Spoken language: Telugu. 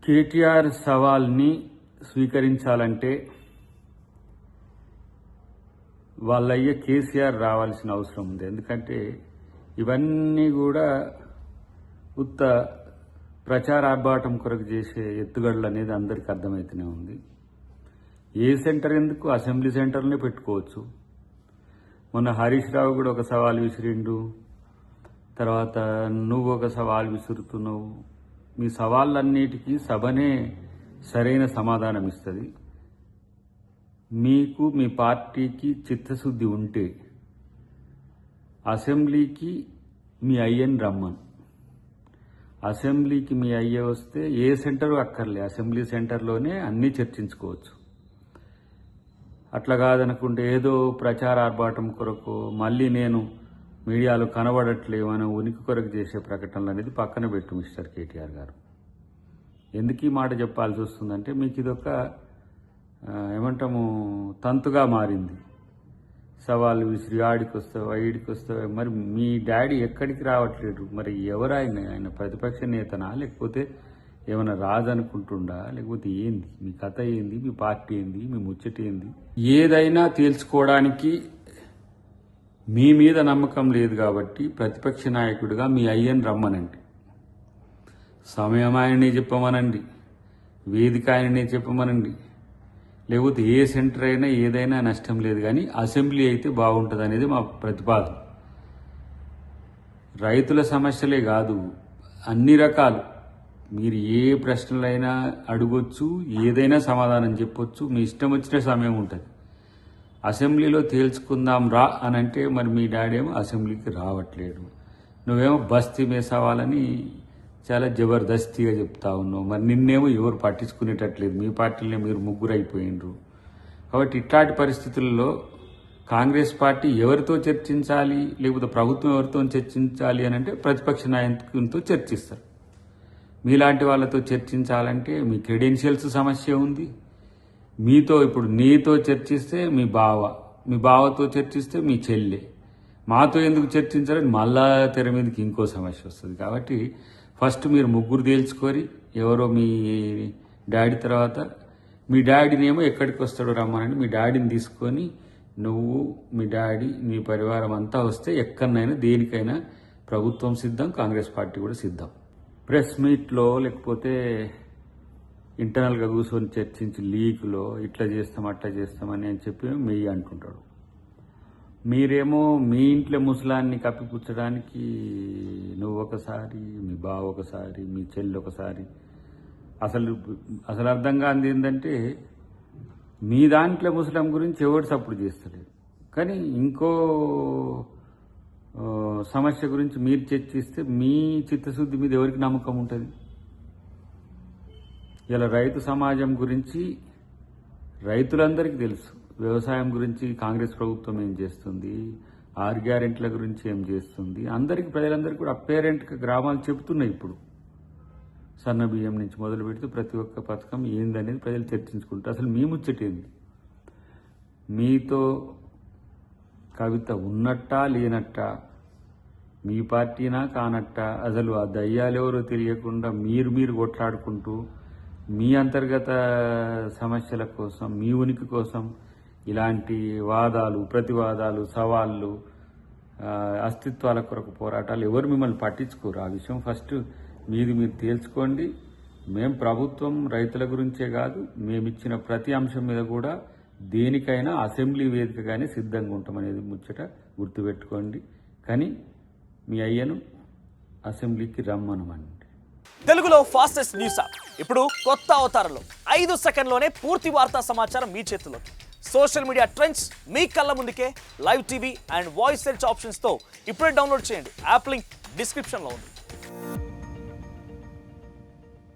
కేటీఆర్ సవాల్ని స్వీకరించాలంటే వాళ్ళయ్యే కేసీఆర్ రావాల్సిన అవసరం ఉంది. ఎందుకంటే ఇవన్నీ కూడా ఉత్త ప్రచార ఆర్భాటం కొరకు చేసే ఎత్తుగడలు అనేది అందరికీ అర్థమవుతూనే ఉంది. ఏ సెంటర్ ఎందుకు, అసెంబ్లీ సెంటర్నే పెట్టుకోవచ్చు. మొన్న హరీష్ రావు కూడా ఒక సవాల్ విసిరిండు, తర్వాత నువ్వు ఒక సవాల్ విసురుతున్నావు. మీ సవాళ్ళన్నిటికీ సభనే సరైన సమాధానం ఇస్తుంది. మీకు మీ పార్టీకి చిత్తశుద్ధి ఉంటే అసెంబ్లీకి మీ అయ్యని రమ్మను. అసెంబ్లీకి మీ అయ్య వస్తే ఏ సెంటరు అక్కర్లే, అసెంబ్లీ సెంటర్లోనే అన్నీ చర్చించుకోవచ్చు. అట్లా కాదనుకుంటే ఏదో ప్రచార ఆర్భాటం కొరకు మళ్ళీ నేను మీడియాలో కనబడట్లేవు అని ఉనికి కొరకు చేసే ప్రకటనలు అనేది పక్కన పెట్టు మిస్టర్ కేటీఆర్ గారు. ఎందుకు ఈ మాట చెప్పాల్సి వస్తుందంటే మీకు ఇదొక ఏమంటాము తంతుగా మారింది. సవాళ్ళు విసిరి ఆడికి వస్తావా ఈడికి వస్తావా. మరి మీ డాడీ ఎక్కడికి రావట్లేడు, మరి ఎవరు ఆయన ప్రతిపక్ష నేతనా, లేకపోతే ఏమైనా రాదనుకుంటుండా, లేకపోతే ఏంది మీ కథ, ఏంది మీ పార్టీ, ఏంది మీ ముచ్చట, ఏంది? ఏదైనా తేల్చుకోవడానికి మీ మీద నమ్మకం లేదు కాబట్టి ప్రతిపక్ష నాయకుడిగా మీ అయ్యని రమ్మనండి, సమయం ఆయననే చెప్పమనండి, వేదిక ఆయననే చెప్పమనండి. లేకపోతే ఏ సెంటర్ అయినా ఏదైనా నష్టం లేదు, కానీ అసెంబ్లీ అయితే బాగుంటుంది అనేది మా ప్రతిపాదన. రైతుల సమస్యలే కాదు, అన్ని రకాలు మీరు ఏ ప్రశ్నలైనా అడగొచ్చు, ఏదైనా సమాధానం చెప్పొచ్చు, మీ ఇష్టం వచ్చిన సమయం ఉంటుంది. అసెంబ్లీలో తేల్చుకుందాం రా అని అంటే మరి మీ డాడీ ఏమో అసెంబ్లీకి రావట్లేడు, నువ్వేమో బస్తీ మేసావాలని చాలా జబర్దస్తిగా చెప్తా ఉన్నావు. మరి నిన్నేమో ఎవరు పట్టించుకునేటట్లేదు, మీ పార్టీలో మీరు ముగ్గురు అయిపోయినరు. కాబట్టి ఇట్లాంటి పరిస్థితుల్లో కాంగ్రెస్ పార్టీ ఎవరితో చర్చించాలి, లేకపోతే ప్రభుత్వం ఎవరితో చర్చించాలి అని అంటే ప్రతిపక్ష నాయకునితో చర్చిస్తారు. మీలాంటి వాళ్ళతో చర్చించాలంటే మీ క్రెడెన్షియల్స్ సమస్య ఉంది. మీతో ఇప్పుడు నీతో చర్చిస్తే మీ బావ, మీ బావతో చర్చిస్తే మీ చెల్లె, మాతో ఎందుకు చర్చించాలని మళ్ళా తెర మీదకి ఇంకో సమస్య వస్తుంది. కాబట్టి ఫస్ట్ మీరు ముగ్గురు తేల్చుకొని ఎవరో మీ డాడీ తర్వాత మీ డాడీనేమో ఎక్కడికి వస్తాడో రమ్మనండి, మీ డాడీని తీసుకొని నువ్వు మీ డాడీ మీ పరివారం అంతా వస్తే ఎక్కడనైనా దేనికైనా ప్రభుత్వం సిద్ధం, కాంగ్రెస్ పార్టీ కూడా సిద్ధం. ప్రెస్ మీట్లో లేకపోతే ఇంటర్నల్గా కూర్చొని చర్చించి లీకులో ఇట్లా చేస్తాం అట్లా చేస్తామని అని చెప్పి మీ అంటుంటాడు. మీరేమో మీ ఇంట్లో ముసలాన్ని కప్పిపుచ్చడానికి నువ్వు ఒకసారి, మీ బావ ఒకసారి, మీ చెల్లి ఒకసారి. అసలు అర్థం కానిది ఏంటంటే మీ దాంట్లో ముసలాం గురించి ఎవరు సపోర్ట్ చేస్తలేదు, కానీ ఇంకో సమస్య గురించి మీరు చర్చిస్తే మీ చిత్తశుద్ధి మీద ఎవరికి నమ్మకం ఉంటుంది? ఇలా రైతు సమాజం గురించి రైతులందరికీ తెలుసు, వ్యవసాయం గురించి కాంగ్రెస్ ప్రభుత్వం ఏం చేస్తుంది, 6 గ్యారెంటీల గురించి ఏం చేస్తుంది, అందరికీ ప్రజలందరికీ కూడా అప్పేరెంట్గా గ్రామాలు చెబుతున్నాయి. ఇప్పుడు సన్న బియ్యం నుంచి మొదలు పెడితే ప్రతి ఒక్క పథకం ఏందనేది ప్రజలు చర్చించుకుంటారు. అసలు మీ ముచ్చటేంది? మీతో కవిత ఉన్నట్టా లేనట్టా, మీ పార్టీనా కానట్టా, అసలు ఆ దయ్యాలెవరో తెలియకుండా మీరు కొట్లాడుకుంటూ మీ అంతర్గత సమస్యల కోసం, మీ ఉనికి కోసం ఇలాంటి వాదాలు, ప్రతివాదాలు, సవాళ్ళు, అస్తిత్వాల కొరకు పోరాటాలు ఎవరు మిమ్మల్ని పట్టించుకోరు. ఆ విషయం ఫస్ట్ మీరు తేల్చుకోండి. మేం ప్రభుత్వం రైతుల గురించే కాదు, మేమిచ్చిన ప్రతి అంశం మీద కూడా దేనికైనా అసెంబ్లీ వేదికగానే సిద్ధంగా ఉంటామనేది ముచ్చట గుర్తుపెట్టుకోండి. కానీ మీ అయ్యను అసెంబ్లీకి రమ్మనమండి. తెలుగులో ఫాస్టెస్ట్ న్యూస్ యాప్ ఇప్పుడు కొత్త అవతారంలో 5 సెకండ్లోనే పూర్తి వార్తా సమాచారం మీ చేతిలో. సోషల్ మీడియా ట్రెండ్స్ మీ కళ్ళ ముందుకే live TV and voice search ఆప్షన్స్తో ఇప్పుడే డౌన్లోడ్ చేయండి. యాప్ లింక్ డిస్క్రిప్షన్లో ఉంది.